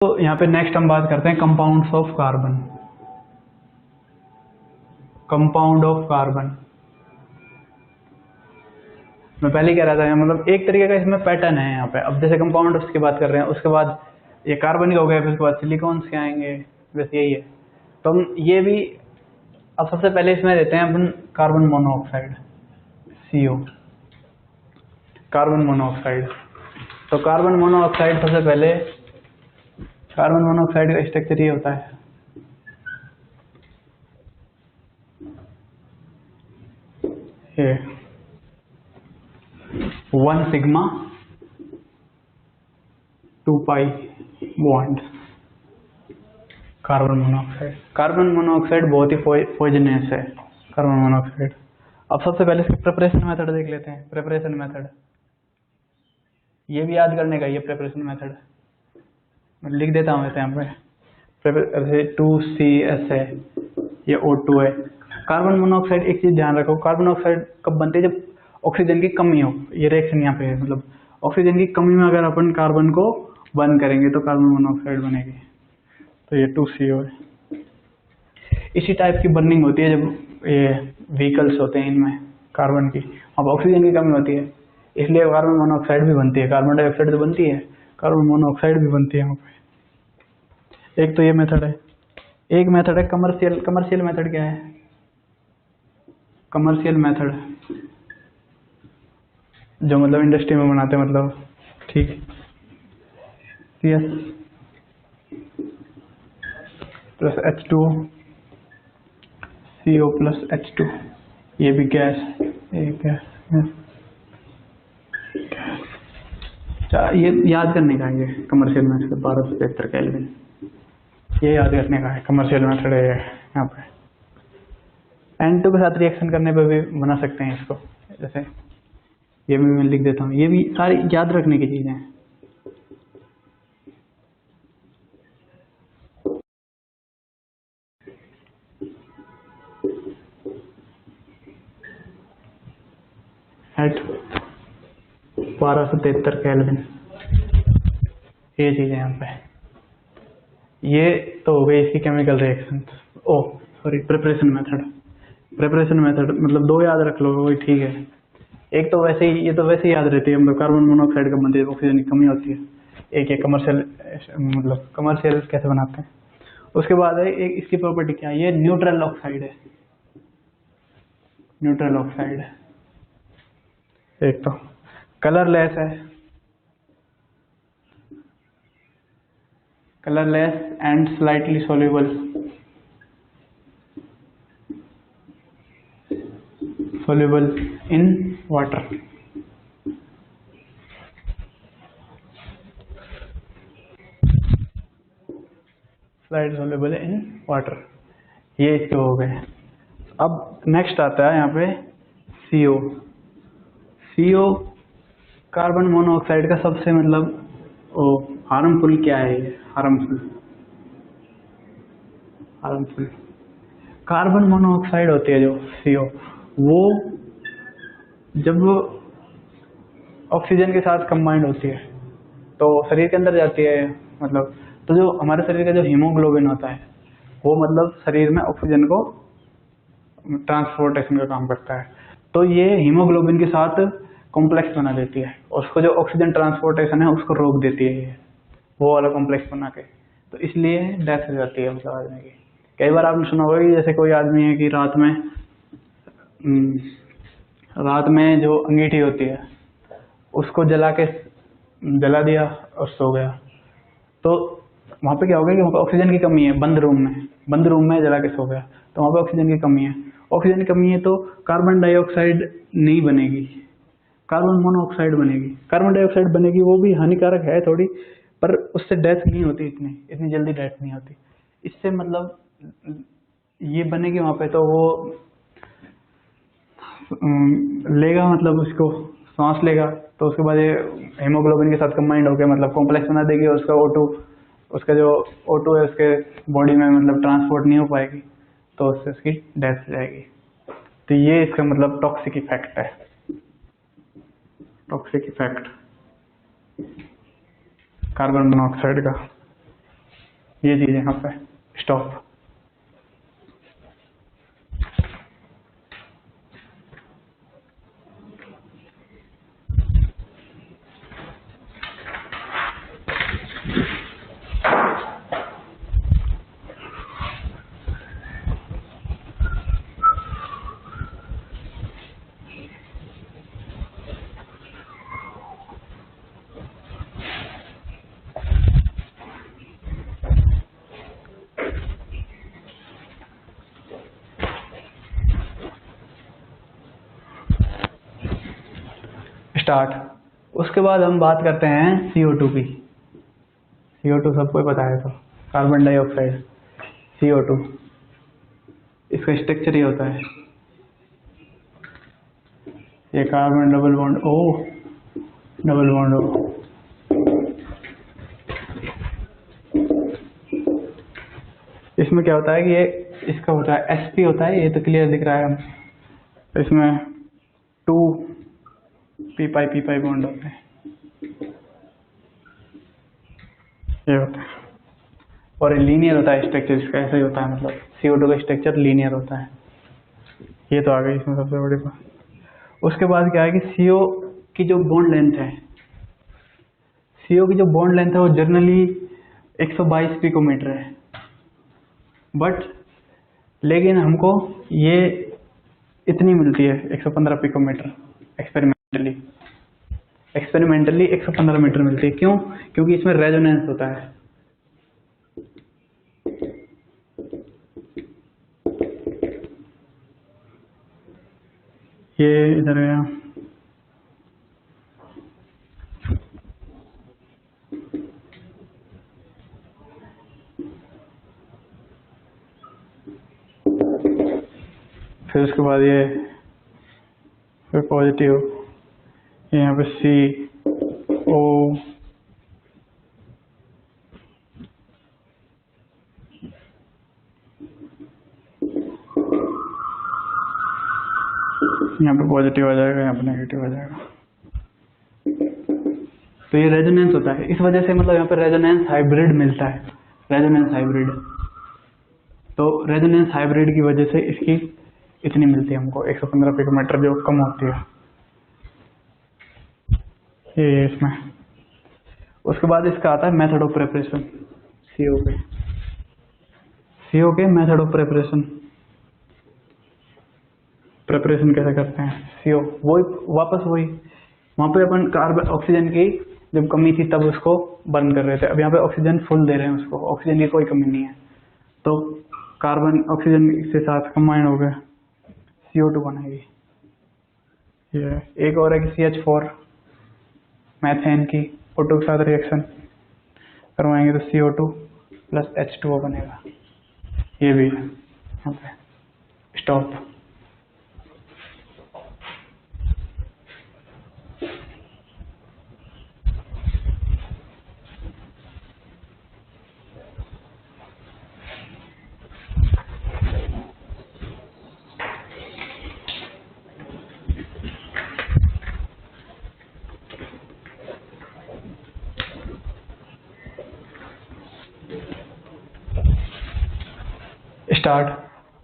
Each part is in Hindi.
तो यहाँ पे नेक्स्ट हम बात करते हैं compounds of carbon. Compound of carbon मैं पहले कह रहा था, मतलब एक तरीके का इसमें पैटर्न है यहाँ पे। अब जैसे कंपाउंड्स की बात कर रहे हैं, उसके बाद ये कार्बन का हो गया, फिर उसके बाद सिलिकॉन्स के आएंगे, बस यही है। तो हम ये भी अब सबसे पहले इसमें देते हैं अपन carbon monoxide, CO, carbon monoxide. तो कार्बन मोनोऑक्साइड सबसे पहले, कार्बन मोनोऑक्साइड का स्ट्रक्चर ये होता है, ये 1 sigma 2 pi bond. Carbon monoxide, carbon monoxide बहुत ही पॉइजनस है कार्बन मोनोऑक्साइड। अब सबसे पहले इसकी प्रिपरेशन मेथड देख लेते हैं। प्रिपरेशन मेथड ये भी याद करने का, ये प्रिपरेशन मेथड मैं लिख देता हूँ वैसे यहाँ पे 2CS है, ये O2 है। कार्बन मोनोऑक्साइड एक चीज ध्यान रखो, कार्बन मोनोऑक्साइड कब बनती है? जब ऑक्सीजन की कमी हो। ये रिएक्शन यहाँ पे है, मतलब ऑक्सीजन की कमी में अगर अपन कार्बन को बर्न करेंगे तो कार्बन मोनोऑक्साइड बनेगी। तो ये 2CO है। इसी टाइप की बर्निंग होती है जब ये व्हीकल्स होते हैं, इनमें कार्बन की, अब ऑक्सीजन की कमी होती है, इसलिए कार्बन मोनोऑक्साइड भी बनती है। कार्बन डाइऑक्साइड तो बनती है, कार्बन मोनोऑक्साइड भी बनती है यहाँ पे। एक तो ये मेथड है। एक मेथड है कमर्शियल। कमर्शियल मेथड क्या है? कमर्शियल मेथड जो मतलब इंडस्ट्री में बनाते हैं, मतलब ठीक है, CS plus H2 CO plus H2, ये भी गैस, ये गैस। ये याद करने का है, ये कमर्शियल मेथड 1273 केल्विन, ये याद रखने का है। कमर्शियल मेथड है यहाँ पे। N2 के साथ रिएक्शन करने पे भी बना सकते हैं इसको, जैसे ये भी मैं लिख देता हूँ। ये भी सारी याद रखने की चीजें हैं। एट 1273 केल्विन, ये चीजें यहाँ पे। ये तो हो गई इसकी chemical reaction. Oh sorry, preparation method. Preparation method मतलब दो याद रख लो, वही ठीक है। एक तो वैसे ही, ये तो वैसे ही याद रहती है, मतलब कार्बन मोनोऑक्साइड का बनती है, ऑक्सीजन की कमी होती है। एक ये कमर्शियल, मतलब कमर्शियल कैसे बनाते हैं। उसके बाद है एक इसकी प्रॉपर्टी क्या है, ये न्यूट्रल ऑक्साइड है। न्यूट्रल ऑक्साइड है। एक तो कलरलेस है, colourless and slightly soluble, soluble in water. Slide soluble in water, ये इसके हो गए। अब नेक्स्ट आता है यहाँ पे CO। CO कार्बन मोनोऑक्साइड का सबसे मतलब हार्मफुल क्या है? ये हार्मफुल कार्बन मोनोऑक्साइड होती है जो CO, वो जब ऑक्सीजन के साथ कंबाइंड होती है तो शरीर के अंदर जाती है, मतलब तो जो हमारे शरीर का जो हीमोग्लोबिन होता है वो मतलब शरीर में ऑक्सीजन को ट्रांसपोर्टेशन का काम करता है। तो ये हीमोग्लोबिन के साथ कॉम्प्लेक्स बना देती है, और उसको जो ऑक्सीजन ट्रांसपोर्टेशन है उसको रोक देती है ये, वो वाला कॉम्प्लेक्स बना के। तो इसलिए डेथ हो जाती है मतलब आदमी की। कई बार आपने सुना होगा कि जैसे कोई आदमी है कि रात में जो अंगीठी होती है उसको जला दिया और सो गया, तो वहां पे क्या हो गया कि वहाँ पे ऑक्सीजन की कमी है। बंद रूम में जला के सो गया, तो वहाँ पे ऑक्सीजन की कमी है। ऑक्सीजन की कमी है तो कार्बन डाइऑक्साइड नहीं बनेगी, कार्बन मोनोऑक्साइड बनेगी। कार्बन डाइऑक्साइड बनेगी, वो भी हानिकारक है थोड़ी, पर उससे डेथ नहीं होती, इतनी जल्दी डेथ नहीं होती। इससे मतलब ये बनेगी वहां पे, तो वो लेगा, मतलब उसको सांस लेगा, तो उसके बाद ये हेमोग्लोबिन के साथ कंबाइंड होकर मतलब कॉम्प्लेक्स बना देगी, और उसका O2, उसका जो O2 है उसके बॉडी में मतलब ट्रांसपोर्ट नहीं हो पाएगी, तो उससे उसकी डेथ हो जाएगी। तो ये इसका मतलब टॉक्सिक इफेक्ट है, टॉक्सिक इफेक्ट कार्बन मोनोऑक्साइड का। ये चीज़ यहाँ पे स्टॉप। स्टार्ट। उसके बाद हम बात करते हैं CO2 की। CO2 सबको पता है, तो कार्बन डाइऑक्साइड CO2, इसका स्ट्रक्चर ये होता है, ये carbon double bond O, double bond O। इसमें क्या होता है कि ये इसका होता है sp होता है, ये तो क्लियर दिख रहा है हम, इसमें 2 p पाई बॉन्ड होते हैं, ये होता है। और लीनियर होता है स्ट्रक्चर इसका, ऐसा ही होता है, मतलब CO2 का स्ट्रक्चर लीनियर होता है। ये तो आ गई इसमें सबसे बड़ी बात। उसके बाद क्या है कि CO की जो बॉन्ड लेंथ है, CO की जो बॉन्ड लेंथ है वो जनरली 122 पिकोमीटर है, बट लेकिन हमको ये इतनी मिलती है 115 पिकोमीटर एक्सपेरिमेंटली 115 मीटर मिलती है। क्यों? क्योंकि इसमें रेजोनेंस होता है। ये इधर गया, फिर उसके बाद ये फिर पॉजिटिव, यहाँ पे CO, यहाँ पे पॉजिटिव आ जाएगा, यहाँ पे नेगेटिव आ जाएगा। तो ये रेजोनेंस होता है, इस वजह से मतलब यहाँ पे रेजोनेंस हाइब्रिड मिलता है, रेजोनेंस हाइब्रिड। तो रेजोनेंस हाइब्रिड की वजह से इसकी इतनी मिलती है हमको 115 पिकोमीटर, जो कम होती है ये इसमें। उसके बाद इसका आता है मेथड ऑफ प्रिपरेशन, CO के मेथड ऑफ प्रिपरेशन कैसे करते हैं। CO वापस वही, वहाँ पे अपन कार्बन ऑक्सीजन की जब कमी थी तब उसको बर्न कर रहे थे, अब यहाँ पे ऑक्सीजन फुल दे रहे हैं उसको, ऑक्सीजन की कोई कमी नहीं है, तो कार्बन ऑक्सीजन के साथ कंबाइन हो गए CO2 बनेगी। ये एक और है कि CH4 मैथेन की O2 के साथ रिएक्शन करवाएंगे तो CO2 प्लस H2O बनेगा। ये भी है यहाँ पे स्टॉप। स्टार्ट।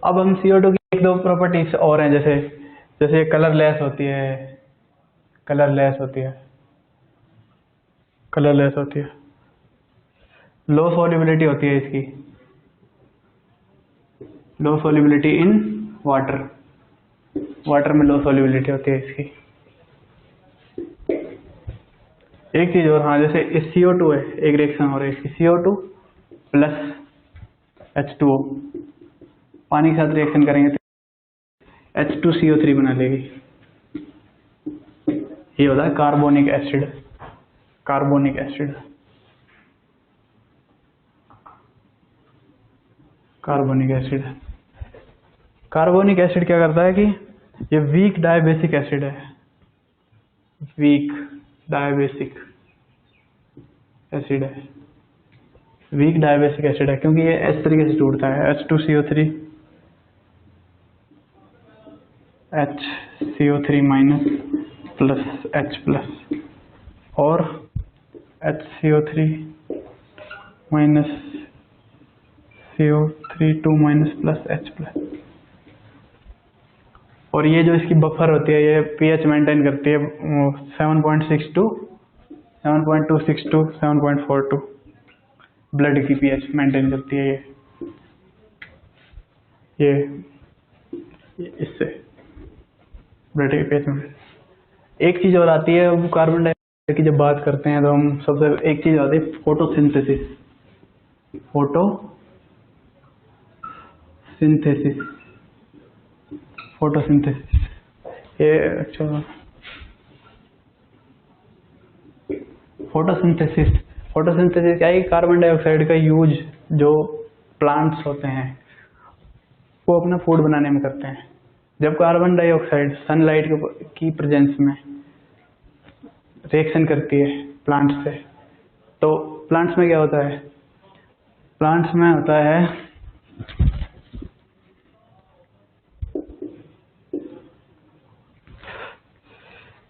अब हम CO2 की एक दो प्रॉपर्टीज और हैं, जैसे कलरलेस होती है, कलरलेस होती है, लो सॉल्युबिलिटी होती है इसकी, लो सॉल्युबिलिटी इन वाटर में लो सॉल्युबिलिटी होती है इसकी। एक चीज और, हाँ, जैसे इस CO2 है, एक रिएक्शन हो रही है इसकी, CO2 प्लस H2O पानी के साथ रिएक्शन करेंगे तो H2CO3 बना लेगी। ये होता है कार्बोनिक एसिड। कार्बोनिक एसिड क्या करता है कि ये वीक डायबेसिक एसिड है, वीक डायबेसिक एसिड है, क्योंकि ये इस तरीके से टूटता है, H2CO3 HCO3 minus plus H plus और HCO3 minus CO3 minus plus H plus. और ये जो इसकी बफर होती है ये pH मेंटेन करती है 7.62 7.262 7.42 ब्लड की pH मेंटेन करती है ये इससे ब्लड की pH में। एक चीज और आती है, अब कार्बन डाइऑक्साइड की जब बात करते हैं तो हम सबसे एक चीज आती है फोटोसिंथेसिस। फोटोसिंथेसिस ये अच्छा फोटोसिंथेसिस क्या है? कार्बन डाइऑक्साइड का यूज जो प्लांट्स होते हैं वो अपना फूड बनाने में करते हैं। जब कार्बन डाइऑक्साइड सनलाइट की प्रेजेंस में रिएक्शन करती है प्लांट्स से, तो प्लांट्स में क्या होता है? प्लांट्स में होता है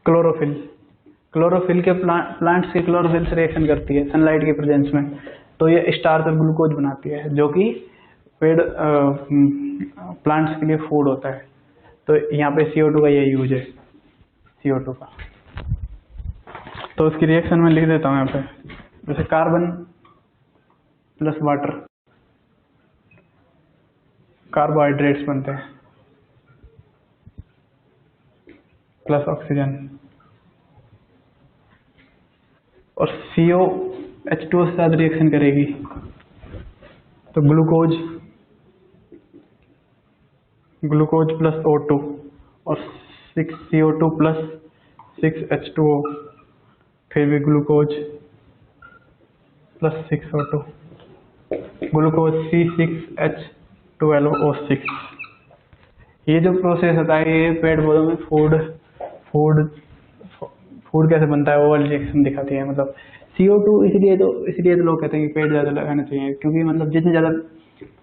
क्लोरोफिल के प्लांट्स के क्लोरोफिल से रिएक्शन करती है सनलाइट की प्रेजेंस में, तो ये स्टार्च और ग्लूकोज बनाती है जो कि पेड़ प्लांट्स के लिए फूड होता है। तो यहाँ पे CO2 का ये यूज है, CO2 का। तो उसकी रिएक्शन में लिख देता हूँ यहाँ पे, जैसे कार्बन प्लस वाटर कार्बोहाइड्रेट्स बनते हैं प्लस ऑक्सीजन, और COH2 के साथ रिएक्शन करेगी तो ग्लूकोज प्लस O2 और 6CO2 प्लस 6H2O, फिर भी glucose plus 6O2, glucose C6H12O6। ये जो प्रोसेस होता है ये पेड़ पौधों में फूड कैसे बनता है वो वाली रिएक्शन दिखाती है। मतलब CO2 इसलिए तो लोग कहते हैं कि पेड़ ज़्यादा लगाने चाहिए, क्योंकि मतलब जितने ज़्यादा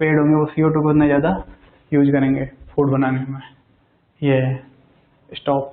पेड़ होंगे वो CO2 को उतना ज़्यादा यूज करेंगे फूड बनाने में। ये स्टॉप।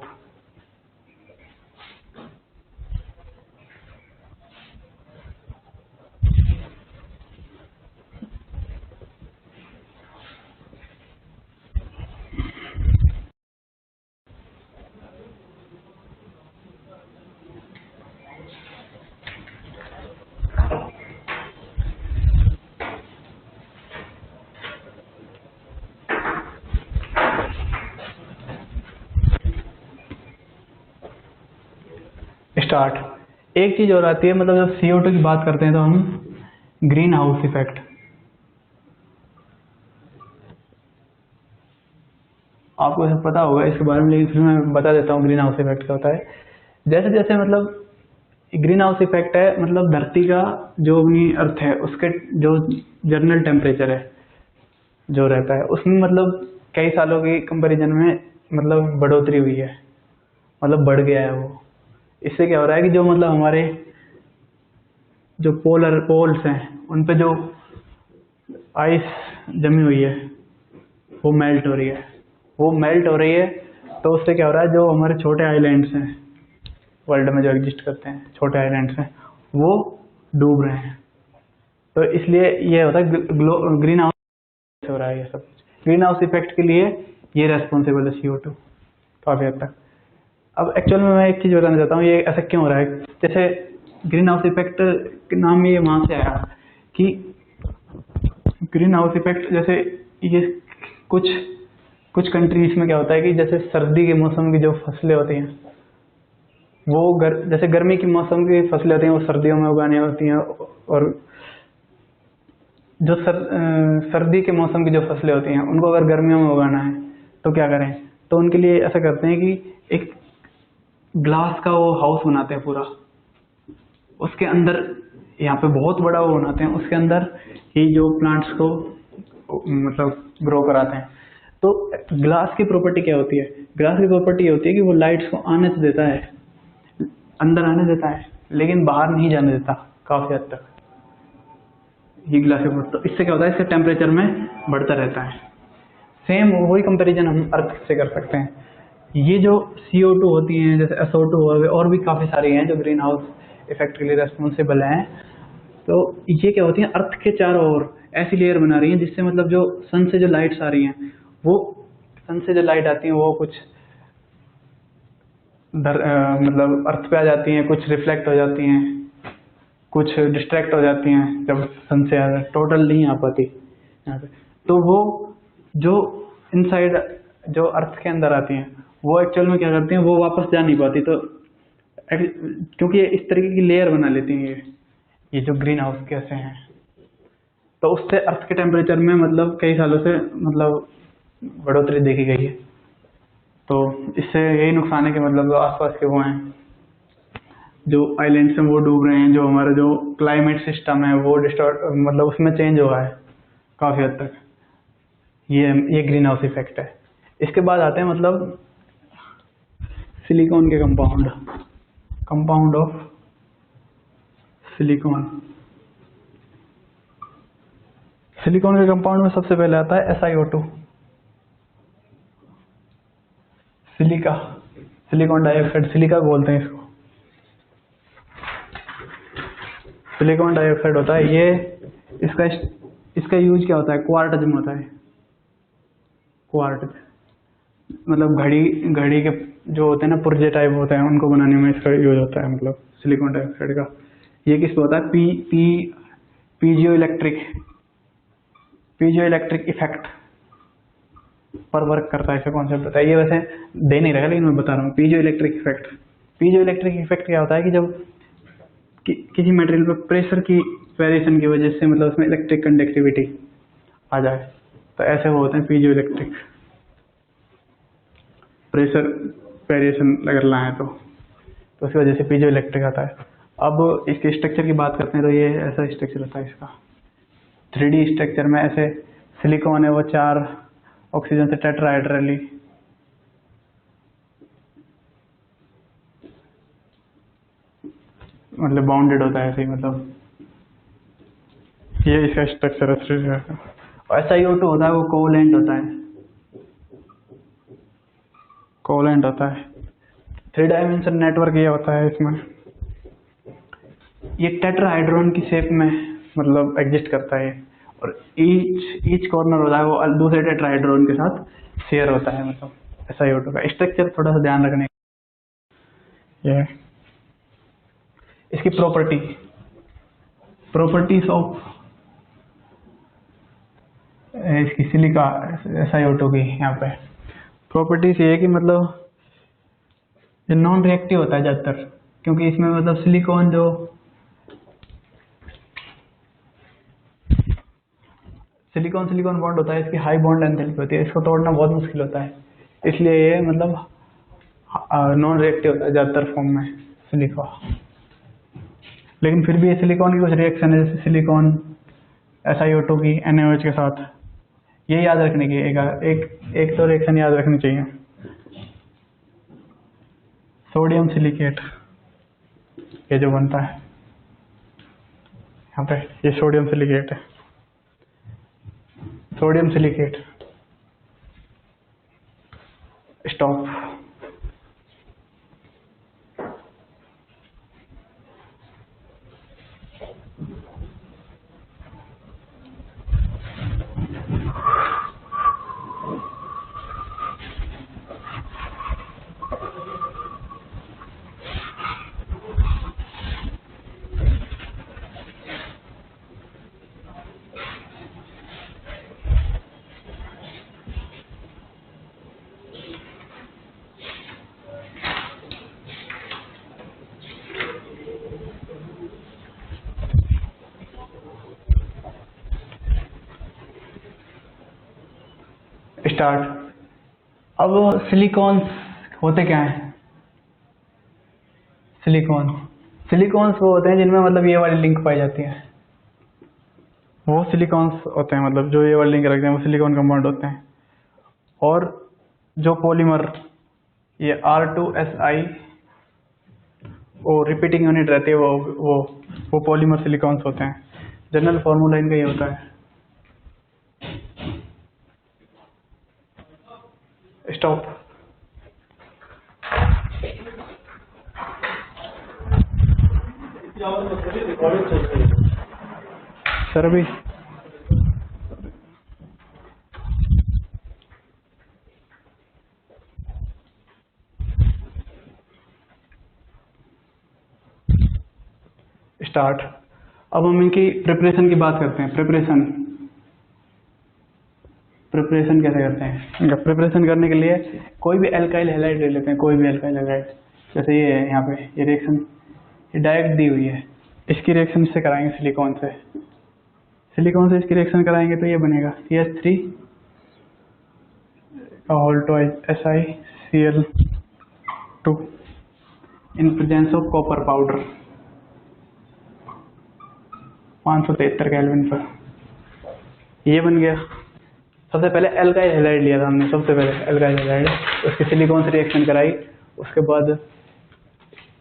स्टार्ट। एक चीज और आती है, मतलब जब CO2 की बात करते हैं तो हम ग्रीन हाउस इफेक्ट, आपको ऐसा पता होगा इसके बारे में, लेकिन फिर मैं बता देता हूँ ग्रीन हाउस इफेक्ट क्या होता है। जैसे जैसे मतलब ग्रीन हाउस इफेक्ट है, मतलब धरती का जो अपनी अर्थ है उसके जो जनरल टेम्परेचर है जो रहता है उसमें मतलब कई सालों की कंपैरिजन में मतलब बढ़ोतरी हुई है, मतलब बढ़ गया है वो। इससे क्या हो रहा है कि जो मतलब हमारे जो पोल्स हैं उन पे जो आइस जमी हुई है वो मेल्ट हो रही है। तो उससे क्या हो रहा है, जो हमारे छोटे आइलैंड्स हैं वर्ल्ड में जो एग्जिस्ट करते हैं, छोटे आइलैंड्स हैं, वो डूब रहे हैं। तो इसलिए ये होता है ग्रीन हाउस हो रहा है। ये सब ग्रीन हाउस इफेक्ट के लिए ये रेस्पॉन्सिबल है CO2 काफी हद तक। अब एक्चुअल में मैं एक चीज बताना चाहता हूँ, ये ऐसा क्यों हो रहा है। जैसे ग्रीन हाउस इफेक्ट के नाम में ये वहां से आया कि ग्रीन हाउस इफेक्ट, जैसे ये कुछ कंट्रीज में क्या होता है कि जैसे सर्दी के मौसम की जो फसलें होती हैं वो जैसे गर्मी की मौसम की फसलें होती हैं वो सर्दियों में उगानी होती हैं, और जो सर्दी के मौसम की जो फसलें होती हैं उनको अगर गर्मियों में उगाना है तो क्या करें। तो उनके लिए ऐसा करते हैं कि एक ग्लास का वो हाउस बनाते हैं पूरा, उसके अंदर यहाँ पे बहुत बड़ा वो बनाते हैं, उसके अंदर ही जो प्लांट्स को मतलब ग्रो कराते हैं। तो ग्लास की प्रॉपर्टी क्या होती है? ग्लास की प्रॉपर्टी ये होती है कि वो लाइट्स को आने तो देता है, अंदर आने देता है, लेकिन बाहर नहीं जाने देता काफी हद तक। ये ग्लास की प्रॉपर्टी, तो इससे क्या होता है, इसका टेम्परेचर में बढ़ता रहता है। सेम वही कंपैरिजन हम अर्थ से कर सकते हैं। ये जो CO2 होती हैं, जैसे SO2 और भी काफी सारी हैं जो ग्रीन हाउस इफेक्ट के लिए रेस्पॉन्सिबल हैं, तो ये क्या होती है, अर्थ के चारों ओर ऐसी लेयर बना रही है जिससे मतलब जो सन से जो लाइट्स आ रही हैं, वो सन से जो लाइट आती है वो कुछ मतलब अर्थ पे आ जाती हैं, कुछ रिफ्लेक्ट हो जाती हैं, कुछ डिस्ट्रैक्ट हो जाती हैं जब सन से टोटल नहीं आ पाती यहाँ पे। तो वो जो इनसाइड जो अर्थ के अंदर आती हैं वो एक्चुअल में क्या करती हैं, वो वापस जा नहीं पाती। तो क्योंकि ये इस तरीके की लेयर बना लेती हैं ये जो ग्रीन हाउस गैसें हैं, तो उससे अर्थ के टेम्परेचर में मतलब कई सालों से मतलब बढ़ोतरी देखी गई है। तो इससे यही नुकसान है कि मतलब जो आसपास के वो हैं जो आइलैंड्स हैं वो डूब रहे हैं, जो हमारा जो क्लाइमेट सिस्टम है वो डिस्टॉर्ट मतलब उसमें चेंज हुआ है काफ़ी हद तक। ये ग्रीन हाउस इफेक्ट है। इसके बाद आते हैं मतलब सिलिकॉन के कंपाउंड ऑफ सिलिकॉन के कंपाउंड में सबसे पहले आता है SiO2, सिलिकॉन डाइऑक्साइड, सिलिका बोलते हैं इसको। सिलिकॉन डाइऑक्साइड होता है ये, इसका यूज क्या होता है, क्वार्ट्ज में होता है। क्वार्ट्ज मतलब घड़ी के जो होते हैं ना पुर्जे टाइप होते हैं, उनको बनाने में इसका यूज होता है, मतलब सिलिकॉन डाइऑक्साइड का। ये किस पे होता है, पीजियो इलेक्ट्रिक इफेक्ट पर वर्क करता है, ऐसा कॉन्सेप्ट होता है। ये वैसे दे नहीं रहा लेकिन मैं बता रहा हूँ। पीजियो इलेक्ट्रिक इफेक्ट क्या होता है कि जब किसी मटेरियल पर प्रेशर की वेरिएशन की वजह से मतलब उसमें इलेक्ट्रिक कंडक्टिविटी आ जाए, तो ऐसे वो होते हैं पीजियो इलेक्ट्रिक। प्रेशर वेरिएशन अगर लाएं तो उसकी वजह से पीजियो इलेक्ट्रिक आता है। अब इसके स्ट्रक्चर की बात करते हैं तो ये ऐसा स्ट्रक्चर होता है इसका, 3D स्ट्रक्चर में। ऐसे सिलिकॉन है वो 4 ऑक्सीजन से टेट्राहेड्रली मतलब बाउंडेड होता है ऐसे ही, मतलब ये इसका स्ट्रक्चर है। और SiO2 होता है वो कोवलेंट होता है। 3 डायमेंशन नेटवर्क ये होता है इसमें। ये टेट्राहाइड्रॉन की शेप में मतलब एग्जिस्ट करता है, और ईच कॉर्नर होता है वो दूसरे टेट्राहाइड्रॉन के साथ शेयर होता है। मतलब SiO2 का स्ट्रक्चर थोड़ा सा ध्यान रखने ये इसकी प्रॉपर्टीज ऑफ इसकी सिलिका SiO2 की यहाँ पे प्रॉपर्टीज ये है कि मतलब ये नॉन रिएक्टिव होता है ज़्यादातर, क्योंकि इसमें मतलब सिलिकॉन बॉन्ड होता है, इसकी हाई बॉन्ड एंथैल्पी होती है, इसको तोड़ना बहुत मुश्किल होता है, इसलिए ये मतलब नॉन रिएक्टिव होता है ज़्यादातर फॉर्म में सिलिका। लेकिन फिर भी ये सिलिकॉन की कुछ रिएक्शन है, जैसे सिलिकॉन SiO2 की NaOH के साथ, ये याद रखने की एक तो रिएक्शन याद रखनी चाहिए। सोडियम सिलिकेट ये जो बनता है यहाँ पे, ये सोडियम सिलिकेट है। Sodium silicate stop. स्टार्ट। अब सिलिकॉन्स होते क्या हैं? सिलिकॉन्स वो होते हैं जिनमें मतलब ये वाली लिंक पाई जाती है, वो सिलिकॉन्स होते हैं, मतलब जो ये वाली लिंक रखते हैं वो सिलिकॉन कंपाउंड होते हैं। और जो पॉलीमर ये R2Si वो रिपीटिंग यूनिट रहती है, वो पॉलीमर सिलिकॉन्स होते हैं। जनरल फॉर्मूला इनका ये होता है। स्टॉप। सर अभी स्टार्ट। अब हम इनकी प्रिपरेशन की बात करते हैं। प्रिपरेशन कैसे करते हैं? प्रिपरेशन करने के लिए कोई भी एल्काइल हैलाइड ले लेते हैं, कोई भी एल्काइल हैलाइड। जैसे ये है यहाँ पे, ये रिएक्शन ये डायरेक्ट दी हुई है, इसकी रिएक्शन इससे कराएंगे सिलिकॉन से। सिलिकॉन से इसकी रिएक्शन कराएंगे तो ये बनेगा CH3 का whole twice SiCl2 in presence of copper powder 573 kelvin पर। ये बन गया। सबसे पहले एल्काइल हैलाइड लिया था हमने, सबसे पहले एल्काइल हैलाइड, उसके सिलिकॉन से रिएक्शन कराई, उसके बाद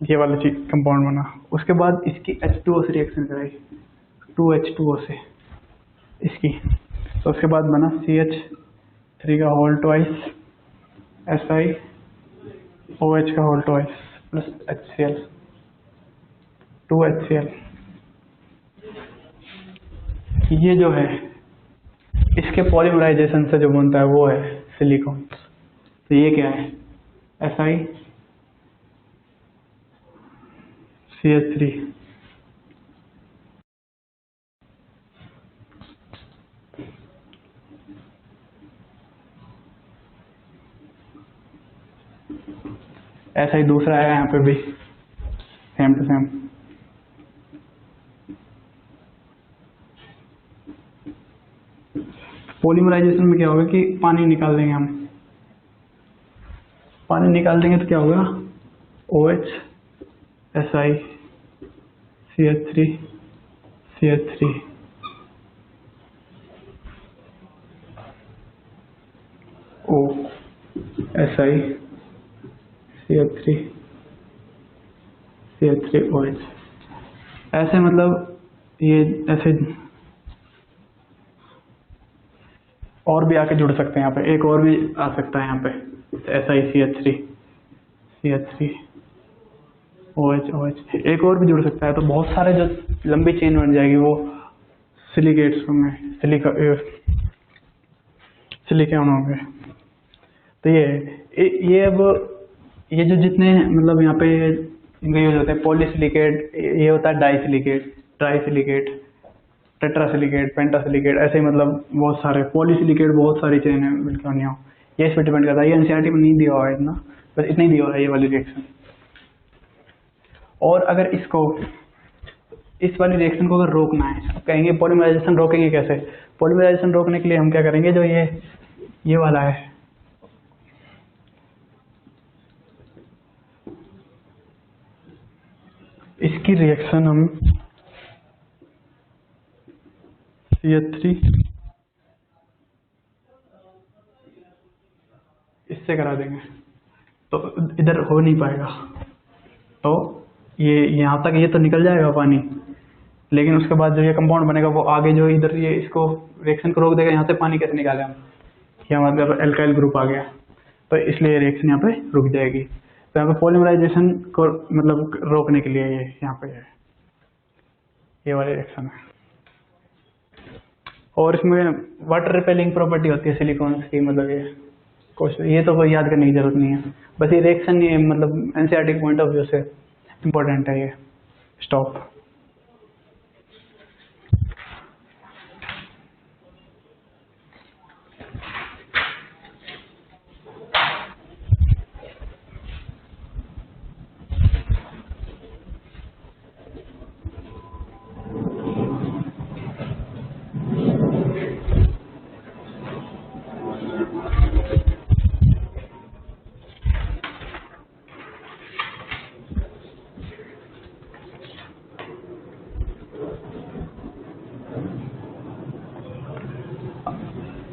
ये वाला चीज कंपाउंड बना। उसके बाद इसकी H2O से रिएक्शन कराई, 2H2O से इसकी, तो उसके बाद बना CH3 का होल ट्वाइस SiOH का whole twice plus HCl 2HCl। ये जो है इसके पॉलीमराइजेशन से जो बनता है वो है सिलिकॉन। तो ये क्या है? SiCH3 ऐसा ही दूसरा है यहाँ पे भी, सेम टू सेम। पॉलीमराइजेशन में क्या होगा कि पानी निकाल देंगे हम, पानी निकाल देंगे तो क्या होगा? OH SiCH3 CH3 O SiCH3 CH3OH। ऐसे मतलब ये ऐसे और भी आके जुड़ सकते हैं। यहाँ पे एक और भी आ सकता है यहाँ पे, SiCH3 CH3OH एक और भी जुड़ सकता है। तो बहुत सारे जो लंबी चेन बन जाएगी वो सिलिकेट्स होंगे, सिलिकॉन होंगे। तो ये अब ये जो जितने मतलब यहाँ पे इनका यूज होते हैं, पॉलीसिलिकेट, ये होता है डाइसिलिकेट, ट्राइसिलिकेट, टेट्रासिलिकेट, पेंटासिलिकेट, ऐसे ही मतलब बहुत सारे पॉलीसिलिकेट, बहुत सारी चेन है बिल्कुल। ये इस पर डिपेंड करता है। ये एनसीईआरटी में नहीं दिया हुआ है इतना, बस इतना ही दिया हुआ है ये वाली रिएक्शन। और अगर इसको, इस वाली रिएक्शन को अगर रोकना है, अब कहेंगे पॉलीमराइजेशन रोकेंगे कैसे? पॉलीमराइजेशन रोकने के लिए हम क्या करेंगे, जो ये वाला है, इसकी रिएक्शन हम CH3 इससे करा देंगे तो इधर हो नहीं पाएगा। तो ये यहाँ तक ये तो निकल जाएगा पानी, लेकिन उसके बाद जो ये कंपाउंड बनेगा वो आगे जो इधर ये इसको रिएक्शन को रोक देगा। यहाँ से पानी कैसे निकाले हम? यहाँ मतलब एल्काइल ग्रुप आ गया, तो इसलिए रिएक्शन यहाँ पे रुक जाएगी। तो यहाँ पे पॉलीमराइजेशन को मतलब रोकने के लिए ये यहाँ पे है, ये वाली रिएक्शन है। और इसमें वाटर रिपेलिंग प्रॉपर्टी होती है सिलिकॉन की, मतलब ये तो कोई याद करने की जरूरत नहीं है। बस ये रिएक्शन ये मतलब एनसीईआरटी के पॉइंट ऑफ व्यू से इम्पोर्टेंट है ये। स्टॉप।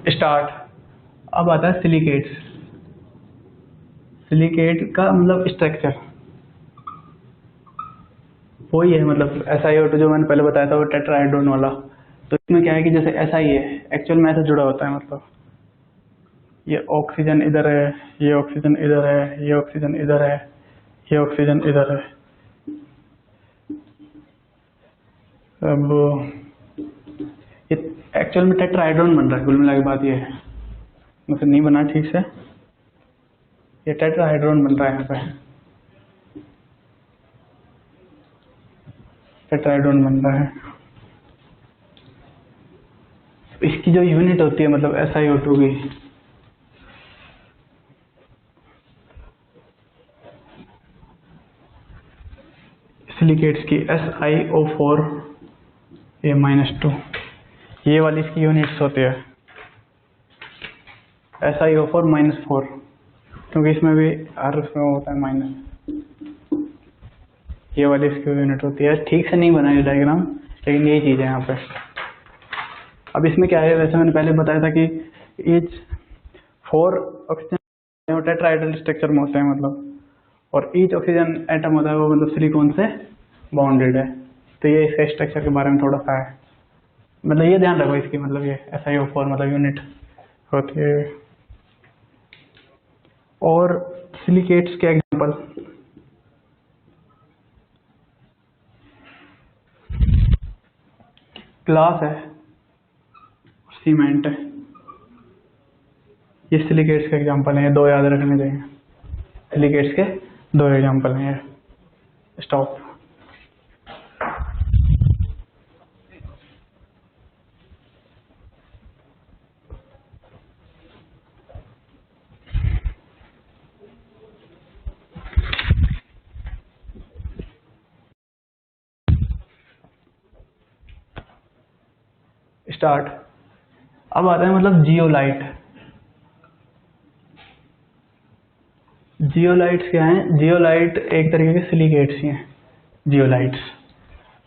स्टार्ट। अब आता है सिलिकेट्स। सिलिकेट का मतलब स्ट्रक्चर वही है, मतलब SiO2 जो मैंने पहले बताया था वो टेट्राहाइड्रोन वाला। तो इसमें क्या है कि जैसे ऐसा ही है, एक्चुअल में ऐसे जुड़ा होता है, मतलब ये ऑक्सीजन इधर है, ये ऑक्सीजन इधर है, ये ऑक्सीजन इधर है, ये ऑक्सीजन इधर है। अब ये एक्चुअल में टेट्राहाइड्रोन बन रहा है, कुल मिला के बात ये है, मतलब नहीं बना ठीक से, ये टेट्राहाइड्रोन बन रहा है यहाँ पे, टेट्राहाइड्रोन बन रहा है। इसकी जो यूनिट होती है मतलब SiO2 की, सिलिकेट्स की SiO4a-2, ये वाली इसकी यूनिट्स होती है SiO4-4, क्योंकि इसमें भी हर उसमें होता है माइनस, ये वाली इसकी यूनिट होती है। ठीक से नहीं बना ये डायग्राम, लेकिन यही चीज़ है यहाँ पे। अब इसमें क्या है, वैसे मैंने पहले बताया था कि ईच 4 ऑक्सीजन टेट्राहाइड्रल स्ट्रक्चर में होते हैं मतलब, और ईच ऑक्सीजन एटम होता है वो मतलब सिलिकॉन से बाउंडेड है। तो ये इसके स्ट्रक्चर के बारे में थोड़ा सा है, मतलब ये ध्यान रखो इसकी, मतलब ये SiO4 मतलब यूनिट होती है। और सिलिकेट्स के एग्जांपल, ग्लास है, सीमेंट है, ये सिलिकेट्स के एग्जांपल हैं। ये दो याद रखने चाहिए, सिलिकेट्स के दो एग्जांपल हैं ये। स्टॉप। स्टार्ट। अब आता है मतलब जियोलाइट। जियोलाइट्स क्या हैं? जियोलाइट एक तरीके के सिलिकेट्स ही हैं, जियोलाइट्स।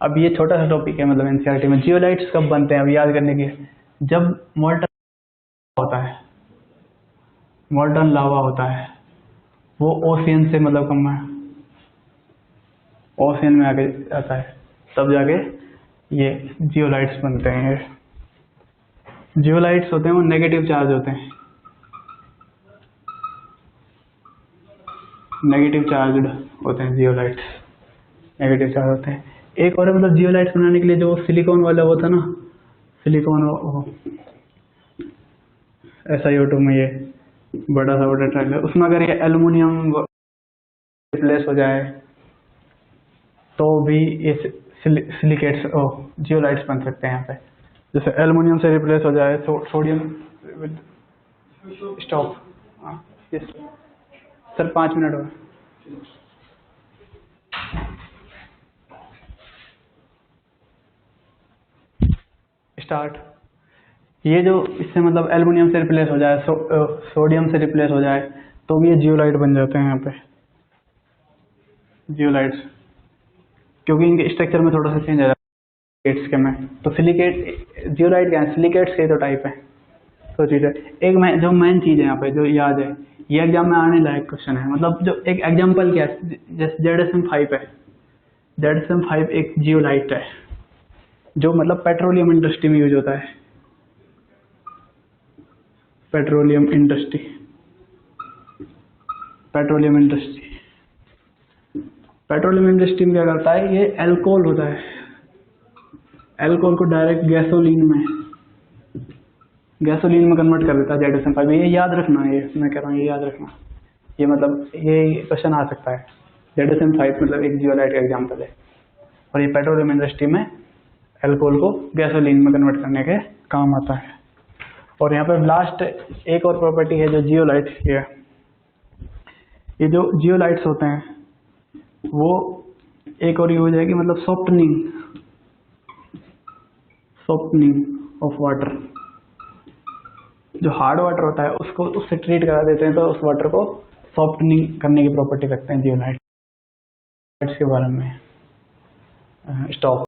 अब ये छोटा सा टॉपिक है मतलब एनसीईआरटी में। जियोलाइट्स कब बनते हैं अब याद करने के, जब मोल्टन होता है, मोल्टन लावा होता है, वो ओशियन से मतलब कम है, ओशियन में आके आता है, तब जाके ये जियोलाइट्स बनते हैं। ये जियोलाइट्स होते हैं वो नेगेटिव चार्ज होते हैं, नेगेटिव चार्ज होते हैं जियोलाइट्स, नेगेटिव चार्ज होते हैं। एक और मतलब जियोलाइट्स बनाने के लिए जो सिलिकॉन वाला वो था ना, सिलिकॉन SiO2 में ये बड़ा सा बड़ा ट्रायल है, उसमें अगर ये एल्युमिनियम रिप्लेस हो जाए तो भी ये सिलिकेट्स जियोलाइट्स बन सकते हैं यहाँ पे। जैसे एल्युमिनियम से रिप्लेस हो जाए तो sodium. Stop. Yes sir, 5 minute और। स्टार्ट। ये जो इससे मतलब एल्युमिनियम से रिप्लेस हो जाए, सोडियम से रिप्लेस हो जाए, तो भी ये जियोलाइट बन जाते हैं यहाँ पे, जियोलाइट्स, क्योंकि इनके स्ट्रक्चर में थोड़ा सा चेंज आ जाता है सिलिकेट्स के में। तो सिलिकेट जियोलाइट क्या है? सिलिकेट्स के तो टाइप है। तो चीज़ है एक जो मेन चीज़ है यहाँ पे जो याद है, ये एग्जाम में आने लायक क्वेश्चन है, मतलब जो एक एग्जाम्पल क्या है, जैसे ZSM5 है, ZSM5 एक जियोलाइट है जो मतलब पेट्रोलियम इंडस्ट्री में यूज होता है, petroleum industry, petroleum industry. Petroleum industry में क्या करता है, ये एल्कोहल होता है, एल्कोहल को डायरेक्ट गैसोलीन में कन्वर्ट कर देता है ZSM5। ये याद रखना, ये मैं कह रहा हूँ ये याद रखना, ये मतलब ये क्वेश्चन आ सकता है। ZSM5 मतलब एक जियोलाइट का एग्जाम्पल है, और ये पेट्रोलियम इंडस्ट्री में एल्कोहल को गैसोलीन में कन्वर्ट करने के काम आता है। और यहाँ पे लास्ट एक और प्रॉपर्टी है जो जियोलाइट की है। ये जो जियोलाइट्स होते हैं वो एक और यूज है कि मतलब सॉफ्टनिंग ऑफ वाटर। जो हार्ड वाटर होता है उसको उससे ट्रीट करा देते हैं, तो उस वाटर को सॉफ्टनिंग करने की प्रॉपर्टी रखते हैं जियोलाइट्स के बारे में। स्टॉप।